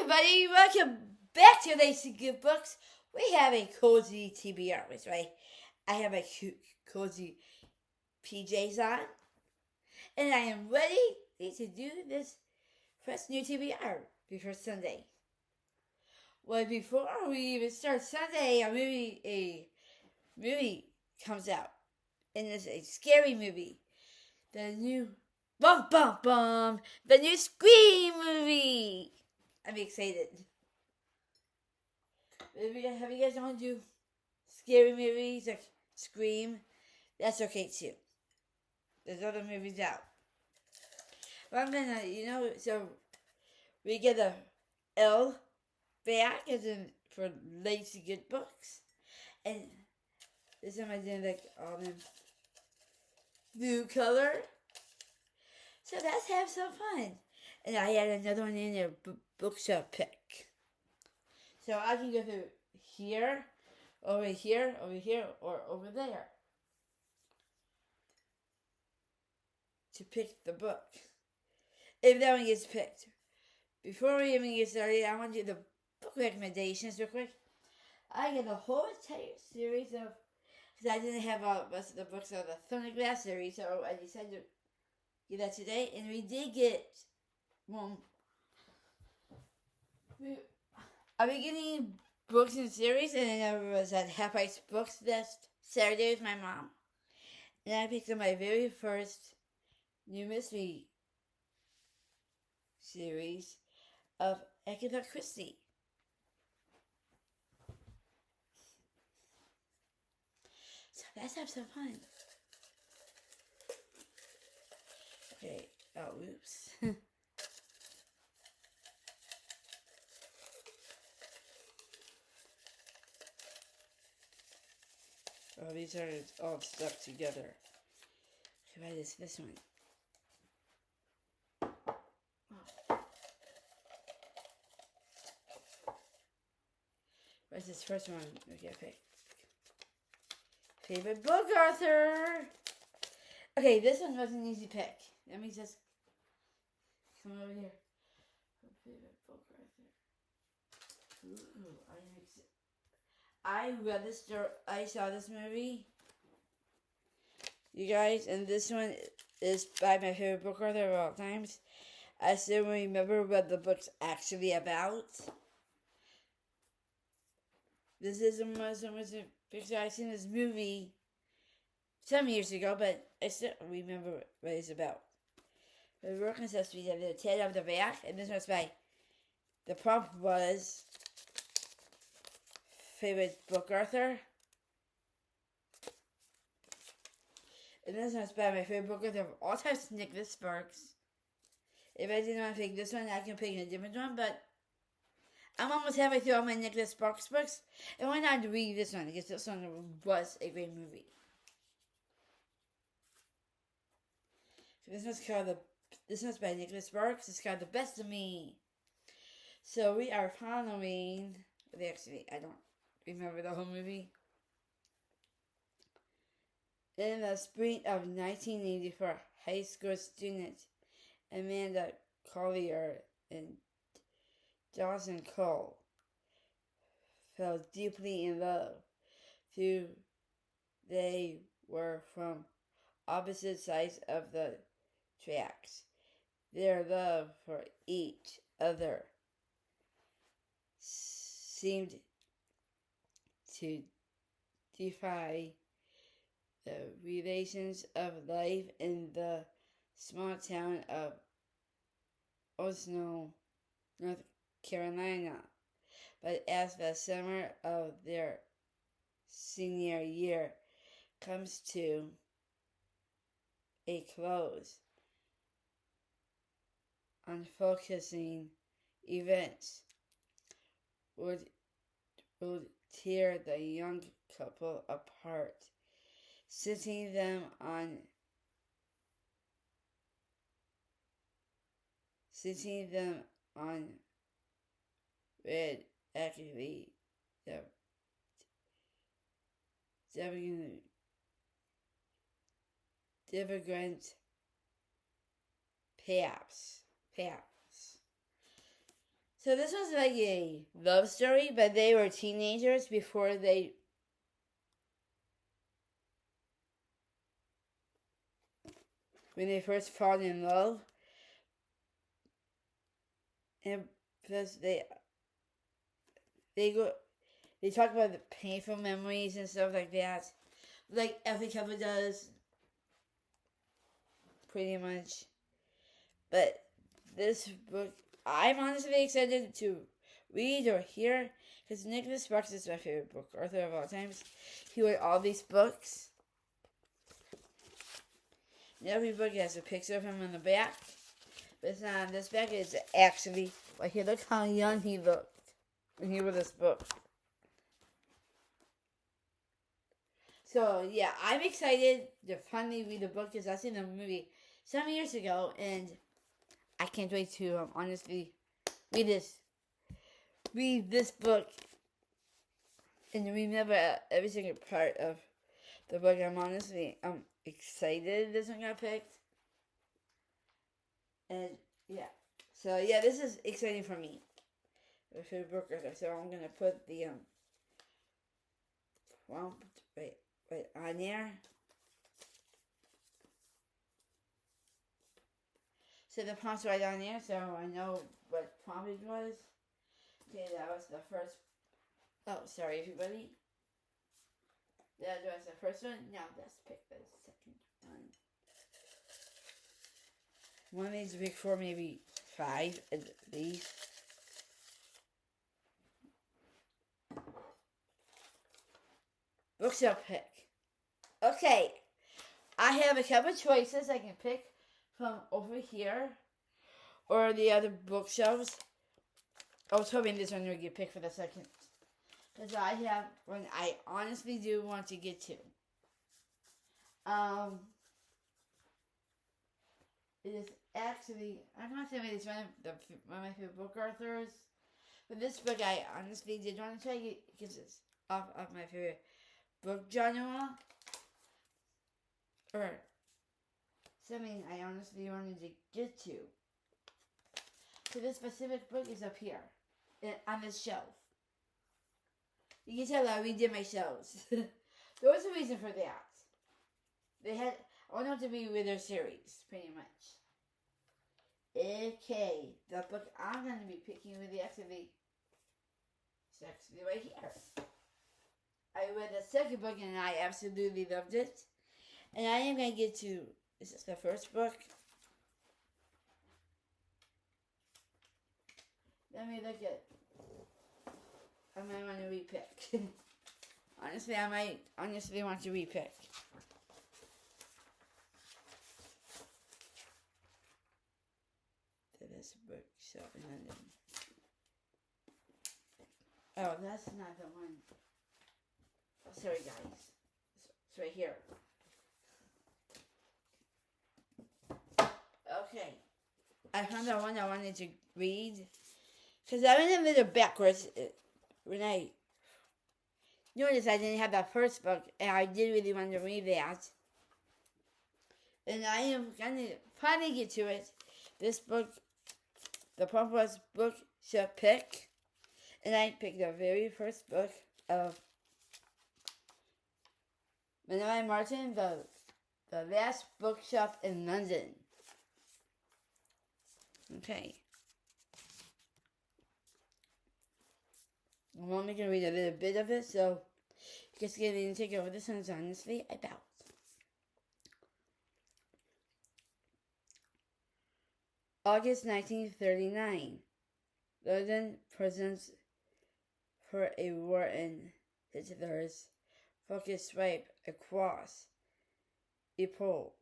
everybody, welcome back to Lacey Good Books. We have a cozy TBR, which I have a cute, cozy PJs on, and I am ready to do this first new TBR before Sunday. Well, before we even start Sunday, a movie comes out, and it's a scary movie. The new the new Scream movie. I'm excited. Have you guys want to do scary movies like Scream? That's okay too. There's other movies out. But I'm gonna, so we get a L back as in for Lacey Good Books. And this time I did like all in blue color. So let's have some fun. And I had another one in there, bookshelf pick. So I can go through here, or over there to pick the book. If that one gets picked. Before we even get started, I want to do the book recommendations real quick. I get a whole entire series of, because I didn't have all most of the books of the Thunderglass series, so I decided to get that today. And we did get, I'll be getting books in series, and then I was at Half Price Books this Saturday with my mom. And I picked up my very first new mystery series of Agatha Christie. So let's have some fun. Okay. Oh, oops. Oh, these are all stuck together. Okay, what is this one? What's this first one? Okay, pick. Favorite book author. Okay, this one was an easy pick. Let me just come over here. Favorite book author. Ooh, I read this. I saw this movie, you guys, and this one is by my favorite book author of all times. I still remember what the book's actually about. This is a Muslim picture. I seen this movie some years ago, but I still remember what it's about. The book consists of the tail of the back, and this one's by. The prompt was favorite book author. And this one's by my favorite book author of all times, Nicholas Sparks. If I didn't want to pick this one, I can pick a different one, but I'm almost halfway through all my Nicholas Sparks books, and why not read this one, because this one was a great movie. So this one's by Nicholas Sparks. It's called The Best of Me. So we are following, actually, I don't remember the whole movie. In the spring of 1984, high school student Amanda Collier and Dawson Cole fell deeply in love. Though they were from opposite sides of the tracks, their love for each other seemed to defy the relations of life in the small town of Osno, North Carolina. But as the summer of their senior year comes to a close, unfocusing events would tear the young couple apart, setting them on red actively divergent paths. So this was like a love story, but they were teenagers before when they first fall in love, and because they go they talk about the painful memories and stuff like that, like every couple does, pretty much. But this book, I'm honestly excited to read or hear, because Nicholas Sparks is my favorite book author of all times. He wrote all these books. And every book has a picture of him on the back. But it's not on this back, it's actually, like, here, look how young he looked when he wrote this book. So, yeah, I'm excited to finally read the book, because I seen the movie some years ago, and I can't wait to honestly read this book and remember every single part of the book. I'm excited this one got picked. And yeah. So yeah, this is exciting for me. For the book author. So I'm gonna put the prompt right on there. So the prompt's right on there, so I know what prompt it was. Okay, that was the first. Oh, sorry, everybody. That was the first one. Now let's pick the second one. One needs to pick 4, maybe 5 at least. Bookshelf pick. Okay, I have a couple choices I can pick from over here or the other bookshelves. I was hoping this one would get picked for the second, because I have one I honestly do want to get to. It is actually, I'm not saying it's one of my favorite book authors, but this book I honestly did want to try to get, because it's off of my favorite book genre, or something I honestly wanted to get to. So this specific book is up here, on this shelf. You can tell I redid my shelves. There was a reason for that. I want them to be with their series, pretty much. Okay, the book I'm going to be picking with the actually right here. I read the second book and I absolutely loved it. And I am going to get to, this is the first book. Let me look at, I might want to repick. Honestly, I might honestly want to repick. This bookshop in London. Oh, that's not the one. Oh, sorry, guys. It's right here. Okay. I found the one I wanted to read. Because I went a little backwards when I noticed I didn't have that first book, and I did really want to read that. And I am going to finally get to it. This book, the prompt was bookshelf pick, and I picked the very first book of Manuel Martin, the Last Bookshelf in London. Okay. I'm only going to read a little bit of it, so just getting to take over. This one's honestly about August 1939. London presents for a war in Hitler's focus swipe across April.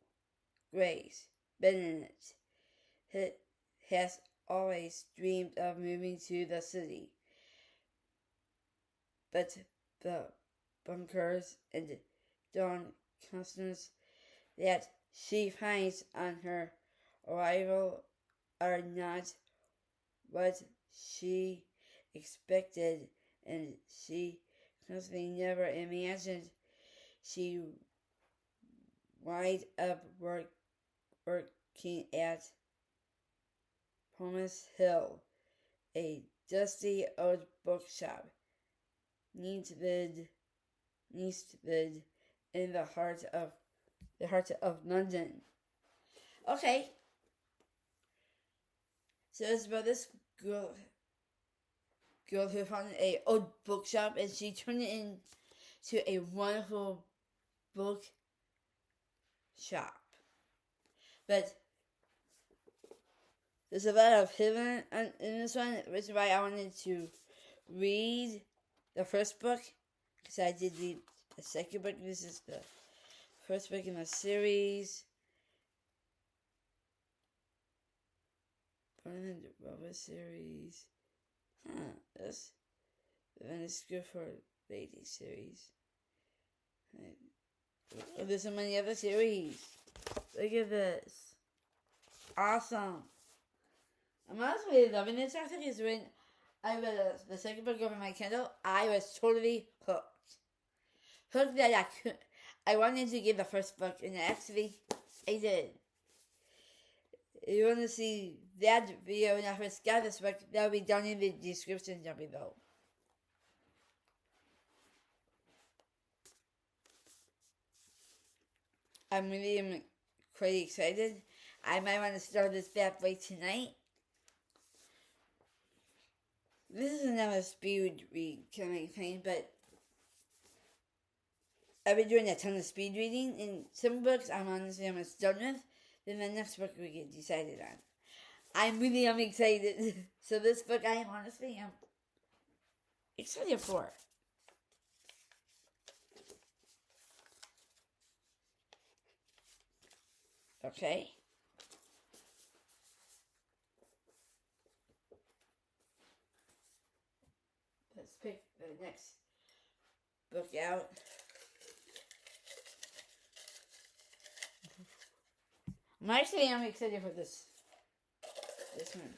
Grace Bennett has always dreamed of moving to the city, but the bunkers and dawn constants that she finds on her arrival are not what she expected, and she constantly never imagined she wind up working at Promise Hill a dusty old bookshop Neathvid in the heart of London. Okay, so it's about this girl who found a old bookshop and she turned it into a wonderful book shop. But there's a lot of hidden in this one, which is why I wanted to read the first book, because I did read the second book. This is the first book in the series. Born the Rubber series. This is good for Lady series. Oh, there's so many other series. Look at this. Awesome. I'm honestly loving this chapter because when I read the second book over my Kindle, I was totally hooked. Hooked that I wanted to give the first book, and actually, I did. If you want to see that video when I first got this book, that will be down in the description down below. I'm really quite excited. I might want to start this bad boy tonight. This is another speed read kind of thing, but I've been doing a ton of speed reading, and some books I'm honestly almost done with. Then the next book we get decided on. I'm excited. So this book I honestly am excited for. Okay. Let's pick the next book out. I'm excited for this one.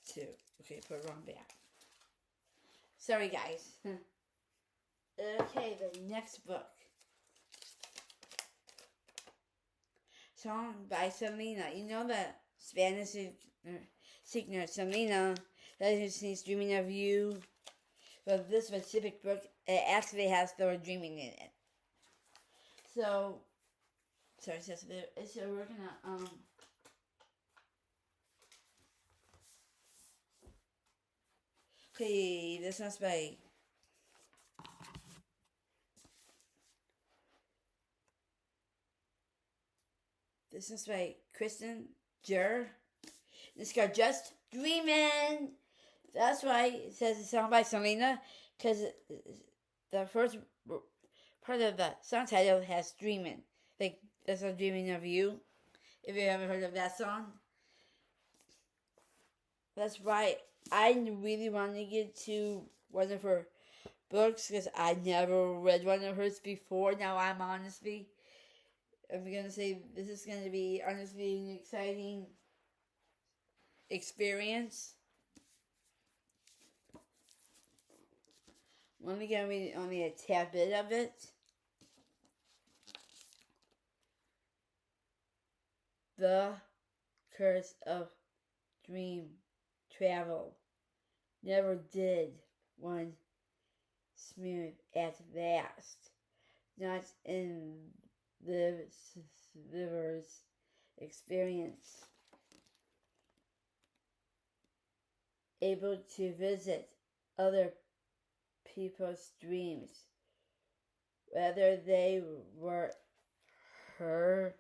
Two. Okay, put it wrong back. Sorry, guys. Okay, the next book. Song by Selena. You know the Spanish singer Selena that she's dreaming of you. Well, this specific book, it actually has the word dreaming in it. So, sorry, so we're gonna, okay, this one's by, Kristen Jur. This got Just Dreamin'. That's why it says it's song by Selena, because the first part of the song title has Dreamin'. Like, that's a dreaming of you. If you haven't heard of that song. That's why I really want to get to one of her books, because I never read one of hers before. Now I'm going to say this is going to be honestly an exciting experience. I'm only going to read only a tad bit of it. The Curse of Dream Travel. Never did one smooth at last. Not in the Liver's experience. Able to visit other people's dreams, whether they were her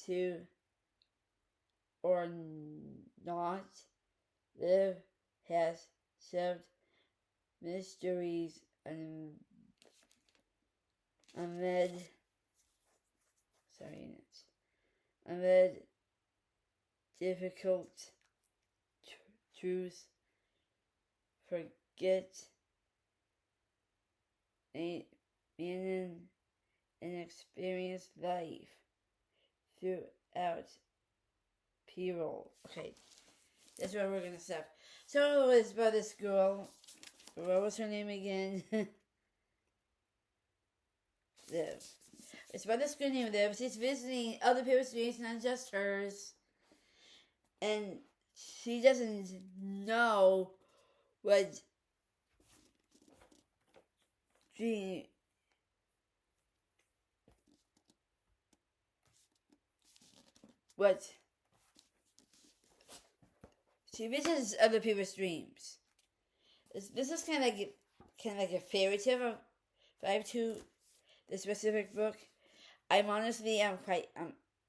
to or not. Liv has solved mysteries amid difficult truths. Forget a man and experience life throughout peril. Okay, that's where we're gonna stop. So it's about this girl. What was her name again? Liv. It's about this girl named Liv. She's visiting other people's dreams, not just hers. and she doesn't know what she what she visits other people's dreams. This is kind of like a fairy tale vibe to the specific book. I'm quite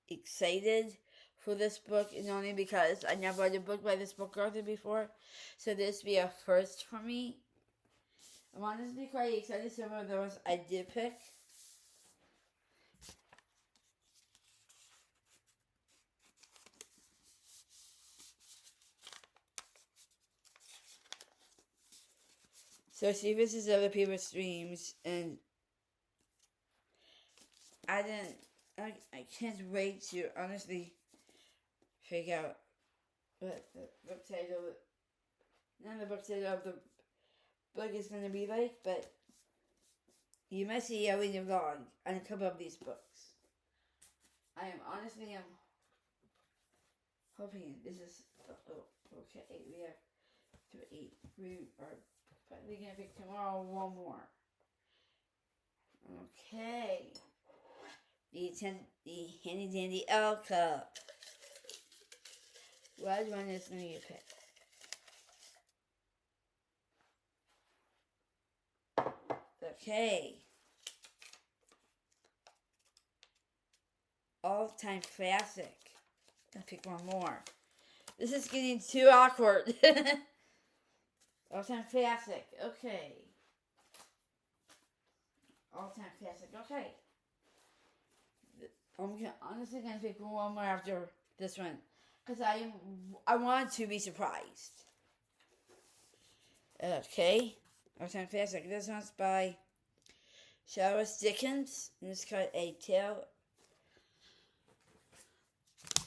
excited for this book, and only because I never read a book by this book author before, so this will be a first for me. I'm honestly quite excited. Some of those I did pick. So she visits other people's dreams, and I can't wait to honestly figure out what the book title, none of the book title of the book is going to be like, but you must see how in the vlog on a couple of these books. I'm hoping this is, okay, we have 3, we are probably going to pick tomorrow one more. Okay. The handy dandy L cup. What one is going to be picked? Okay. All-time classic. I'll pick one more. This is getting too awkward. All-time classic. Okay. All-time classic. Okay. I'm honestly gonna pick one more after this one, because I want to be surprised. Okay. All-time classic. This one's by Charles Dickens, and it's called A Tale.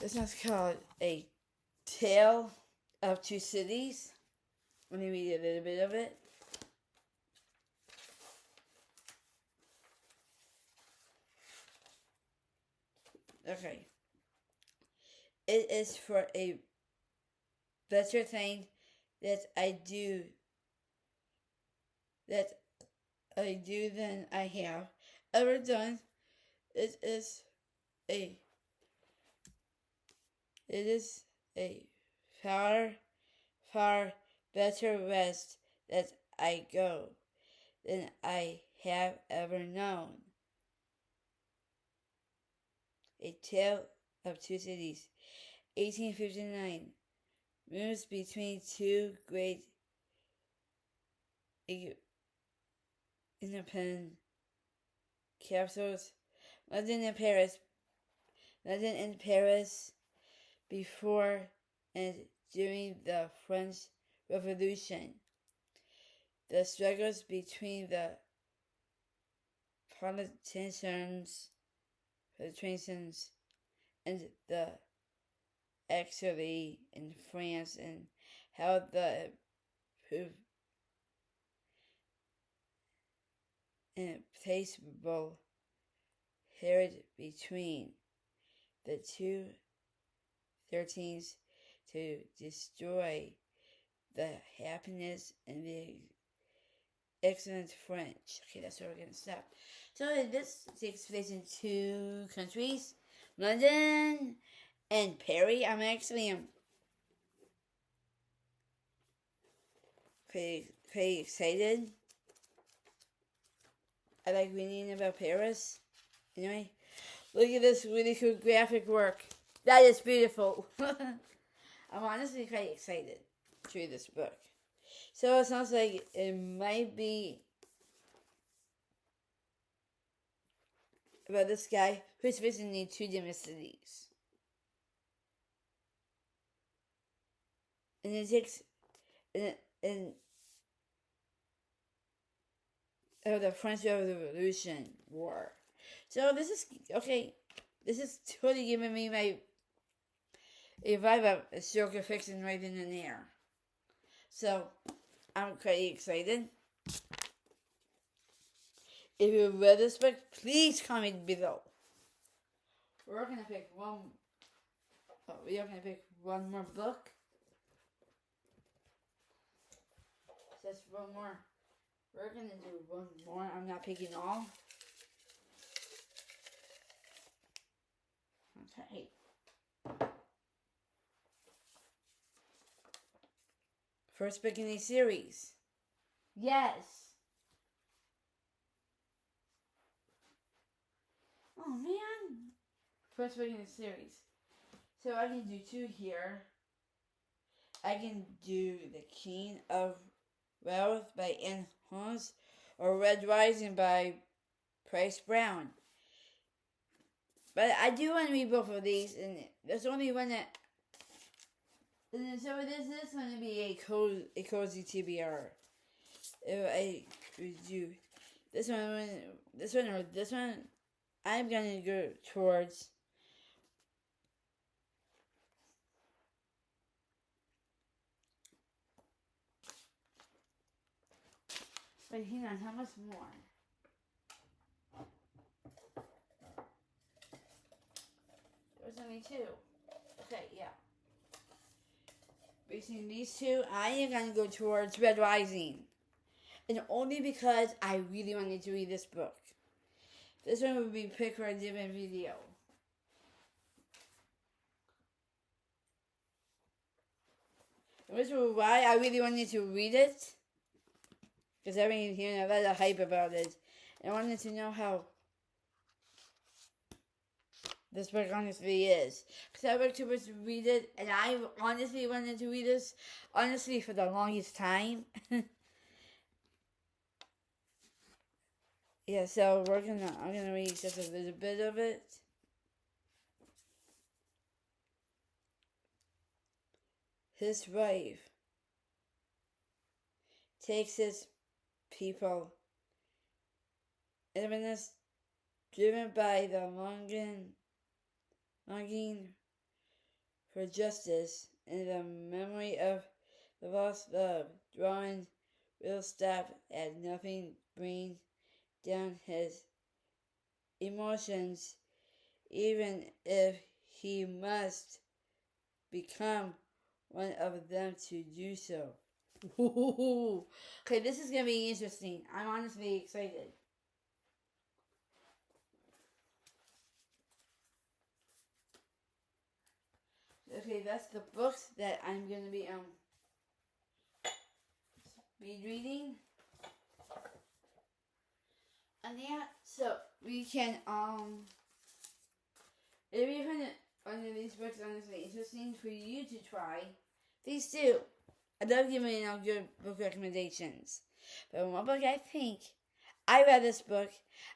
This one's called A Tale of Two Cities. Let me read a little bit of it. Okay. It is for a better thing that I do than I have ever done. It is a far, far better rest that I go than I have ever known. A Tale of Two Cities, 1859, moves between two great independent capitals, London and Paris. London and Paris before and during the French Revolution. The struggles between the politicians and the exile in France, and how the implacable period between the two thirteens to destroy the happiness and the excellent French. Okay, that's where we're going to stop. So this takes place in two countries, London and Paris. I'm actually pretty excited. I like reading about Paris. Anyway, look at this really cool graphic work. That is beautiful. I'm honestly quite excited to read this book. So it sounds like it might be about this guy who's visiting two different cities. And it takes the French Revolution War. So this is okay. This is totally giving me a vibe of historical fiction right in the air. So I'm quite excited. If you read this book, please comment below. We're gonna pick one Oh, we are going to pick one more book. Just one more. We're going to do one more. I'm not picking all. Okay. First book in a series. Yes. Oh, man. First book in a series. So I can do two here. I can do The King of Wealth by Anne Holmes or Red Rising by Price Brown. But I do want to read both of these, and there's only one that. And so this is going to be a cozy TBR. If I do this one, or this one, I'm going to go towards. Wait, hang on, how much more? There's only two. Okay, yeah. Between these two, I am going to go towards Red Rising. And only because I really wanted to read this book. This one would be picked for a different video. And which was why I really wanted to read it. Because I've been hearing a lot of hype about it. And I wanted to know how this book honestly is. Because I worked towards read it, and I honestly wanted to read this, honestly, for the longest time. Yeah, so I'm gonna read just a little bit of it. His wife takes his people, illness driven by the longing for justice and the memory of the lost love, drawing will stop at nothing, bring down his emotions, even if he must become one of them to do so. Ooh. Okay, this is gonna be interesting. I'm honestly excited. Okay, that's the books that I'm gonna be reading. And yeah, so we can if you find one of these books honestly interesting for you to try, please do. I love giving out good book recommendations. But one book I read this book,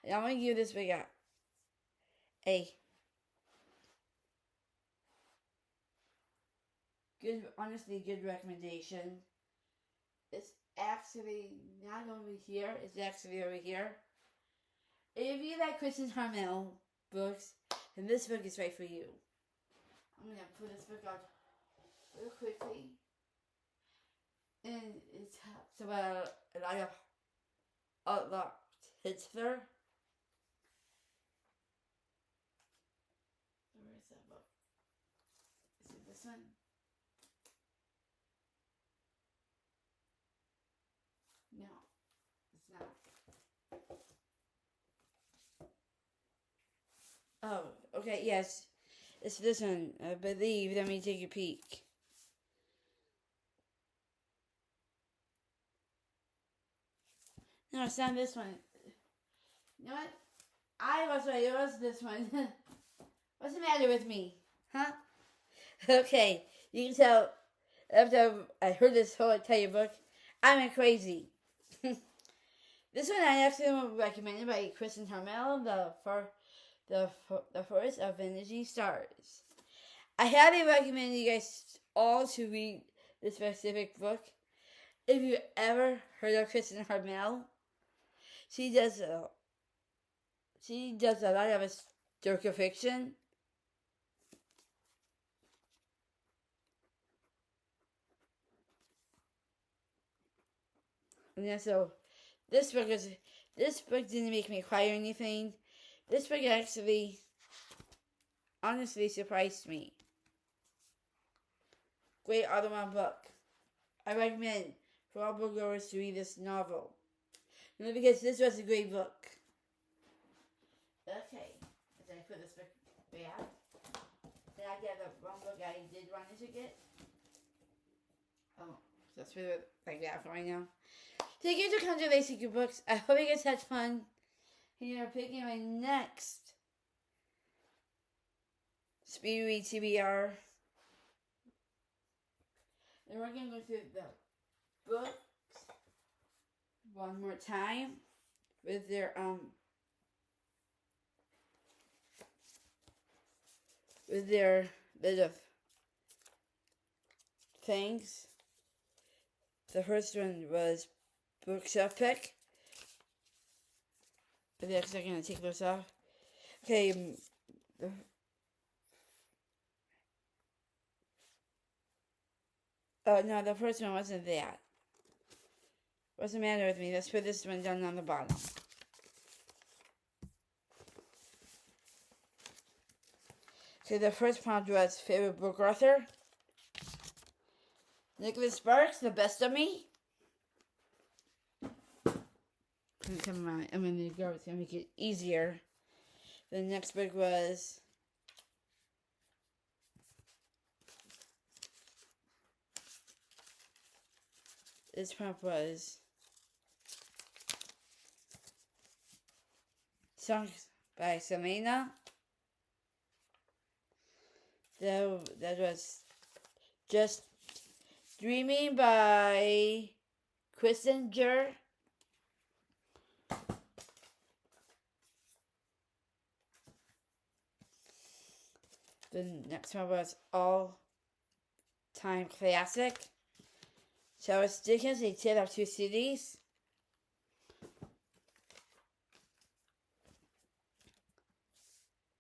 and I'm gonna give this book a good, honestly good recommendation. It's actually not over here. It's actually over here. If you like Kristen Harmel books, then this book is right for you. I'm gonna put this book out real quickly. And it talks about a lot of Adolf Hitler. Where is that book? Is it this one? No, it's not. Oh, okay, yes. It's this one, I believe. Let me take a peek. No, it's not this one. You know what? I was right. It was this one. What's the matter with me? Huh? Okay, you can tell after I heard this whole entire book, I'm crazy. This one I actually recommended by Kristen Harmel, the Forest of Energy Stars. I highly recommend you guys all to read this specific book. If you ever heard of Kristen Harmel, she does a lot of historical fiction. And yeah, so this book didn't make me cry or anything. This book actually honestly surprised me. great all-in-one book. I recommend for all booklovers to read this novel. Only because this was a great book. Okay, as I put this book back, then I got the one book I did want to get. Oh, just put it like that for right now. Thank you to come to Lacey Good Books. I hope you guys had fun. And you're picking my next speed read TBR. And we're going to go through the books one more time with their bit of things. The first one was bookshelf pick. For the next second, I'm going to take those off. Okay. Oh, no, the first one wasn't that. What's the matter with me? Let's put this one down on the bottom. Okay, the first prompt was favorite book author. Nicholas Sparks, The Best of Me. Come on, I'm going to go. It's going to make it easier. The next book was this prompt was Songs by Selena. That was Just Dreaming by Quissinger. The next one was All Time Classic. Charles Dickens, A Tale of Two Cities.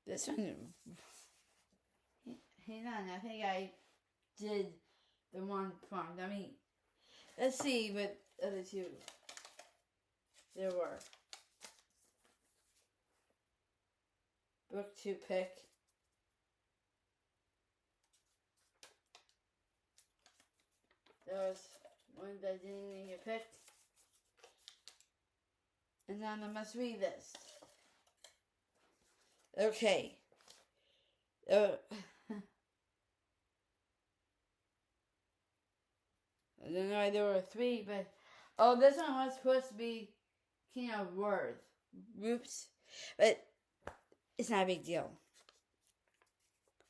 This one, hang on, I think I did the one prompt. I mean, let's see what other two there were. Book to pick. There was one that I didn't even get picked. And on the must read list. Okay. I don't know why there were three, but this one was supposed to be King of Words. Oops. But it's not a big deal.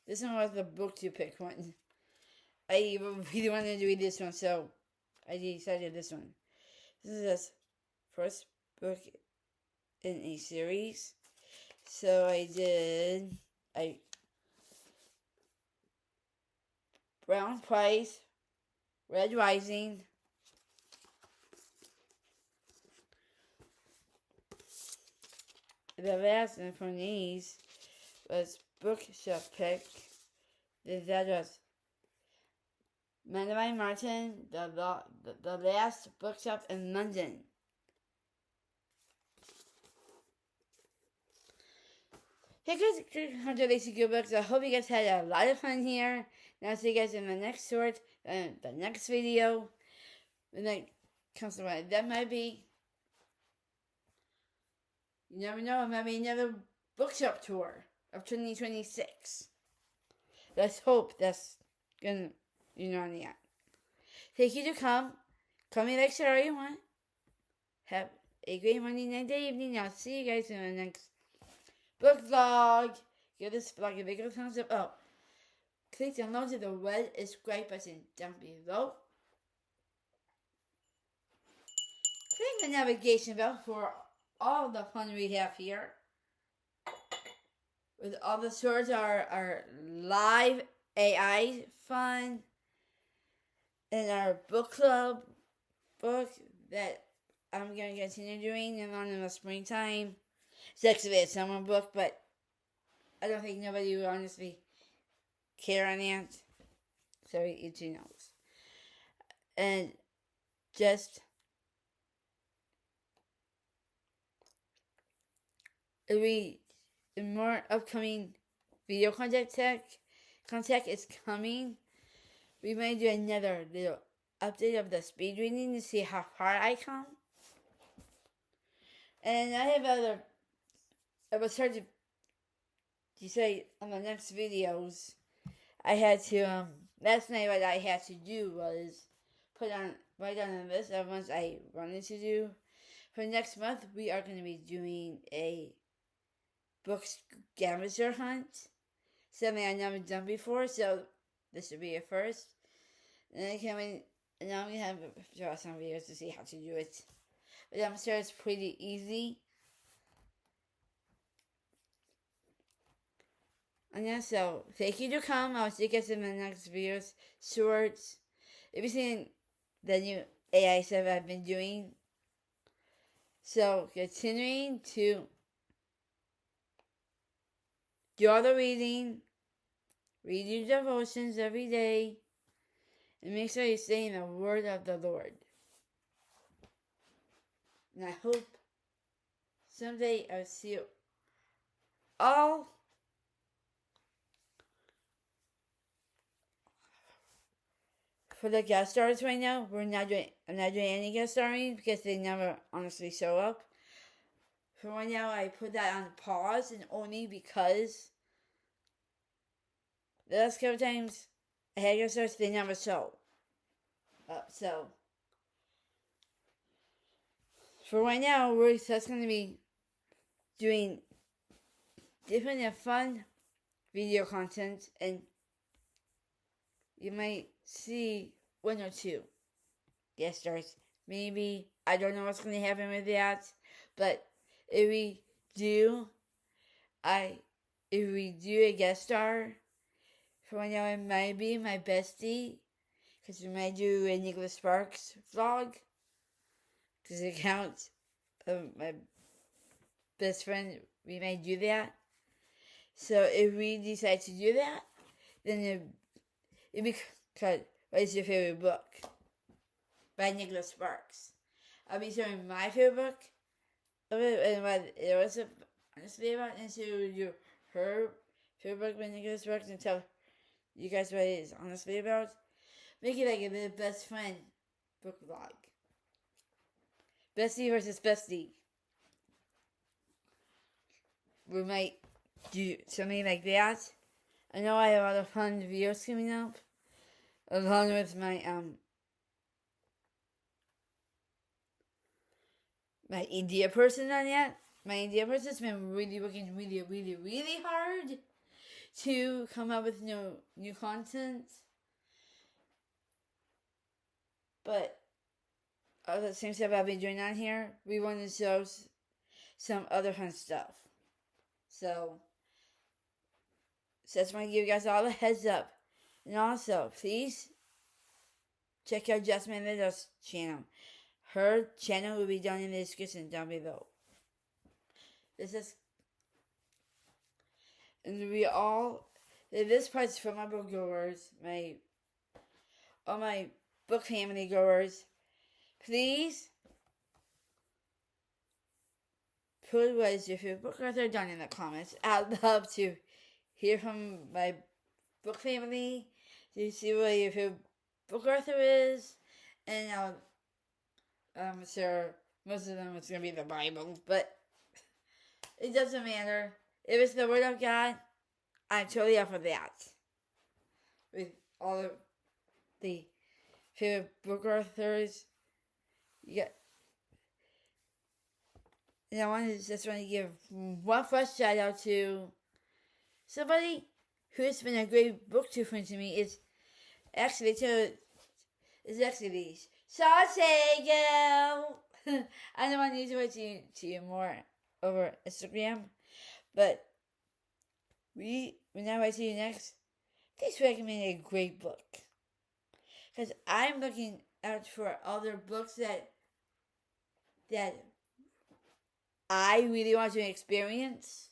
This one was the book to pick one. I really wanted to read this one, so I decided this one. This is the first book in a series. So Brown Price, Red Rising, the last one from these was Bookshelf Pick. That was Madeline Martin, the last bookshop in London. Hey guys, come to Lacey Good Books. I hope you guys had a lot of fun here. And I'll see you guys in the next the next video. When that comes to what that might be. You never know, it might be another bookshop tour of 2026. Let's hope that's gonna, on the app. Thank you to come. Call me like Sarah you want. Have a great Monday night, day, evening. I'll see you guys in the next book vlog. Give this vlog a big thumbs up. Oh, click download to the red subscribe button down below. Click the navigation bell for all the fun we have here. With all the stories are live AI fun. And our book club book that I'm going to continue doing in the springtime. It's actually a summer book, but I don't think nobody would honestly care on that. So each knows. And just more upcoming video content is coming we may do another little update of the speed reading to see how far I come. And I have I will start to say on the next videos, I had to, last night what I had to do was write down a list of ones I wanted to do. For next month, we are going to be doing a book scavenger hunt. Something I've never done before, so this should be a first. And I'm going to have to draw some videos to see how to do it. But I'm sure it's pretty easy. And yeah, so thank you to come. I'll see you guys in the next videos. Shorts. If you've seen the new AI stuff I've been doing. So continuing to do all the reading. Read your devotions every day. And make sure you stay in the word of the Lord. And I hope someday I'll see you all for the guest stars right now. I'm not doing any guest starring because they never honestly show up. For right now, I put that on pause, and only because the last couple times I had guest stars, they never show up. So for right now, we're just going to be doing different and fun video content, and you might see one or two guest stars. Maybe. I don't know what's going to happen with that. But if we do a guest star, for right now it might be my bestie. Because we might do a Nicholas Sparks vlog. Because it counts. My best friend, we might do that. So if we decide to do that, then it'd be cut. What is your favorite book? By Nicholas Sparks. I'll be showing my favorite book of it and what it was honestly about, and so do her favorite book by Nicholas Sparks and tell you guys what it is honestly about. Make it like a best friend book vlog. Bestie versus bestie. We might do something like that. I know I have a lot of fun videos coming up, along with my my India person on that. My India person's been really working really hard to come up with new content. But all the same stuff I've been doing on here, we want to show some other fun stuff. So just want to give you guys all a heads up. And also, please check out Jasmine Little's channel. Her channel will be down in the description down below. This part's for my book goers, all my book family goers. Please put what is your favorite book author down in the comments. I'd love to hear from my book family to see what your favorite book author is, and I'm sure most of them it's going to be the Bible, but it doesn't matter. If it's the Word of God, I'm totally up for that. With all of the favorite book authors, and I just want to give one first shout out to somebody who has been a great booktube friend to me. It's actually Saucy Girl. I don't want to use it to you more over Instagram, but when I write to you next, please recommend a great book. Because I'm looking out for other books that I really want to experience.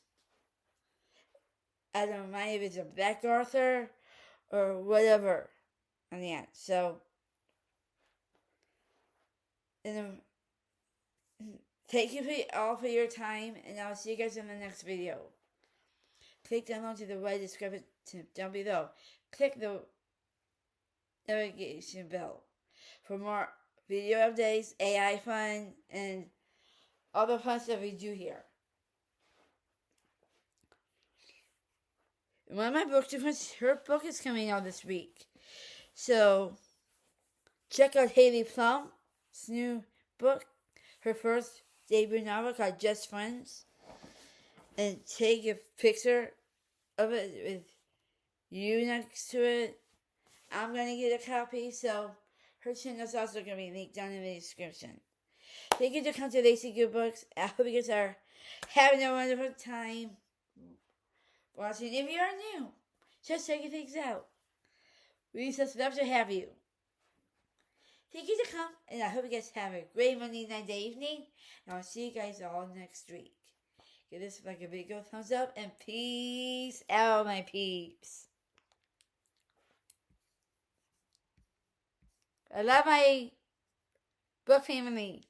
I don't mind if it's a black author or whatever on the end. So, thank you all for your time, and I'll see you guys in the next video. Click down to the right description down below. Click the notification bell for more video updates, AI fun, and all the fun stuff we do here. One of my booktubers, her book is coming out this week. So, check out Haley Plum's new book, her first debut novel called Just Friends. And take a picture of it with you next to it. I'm going to get a copy, so her channel is also going to be linked down in the description. Thank you to come to Lacey Good Books. I hope you guys are having a wonderful time watching. If you are new, just checking things out. We just love to have you. Thank you to come, and I hope you guys have a great Monday night, day, evening. And I'll see you guys all next week. Give this like a big old thumbs up, and peace out, my peeps. I love my book family.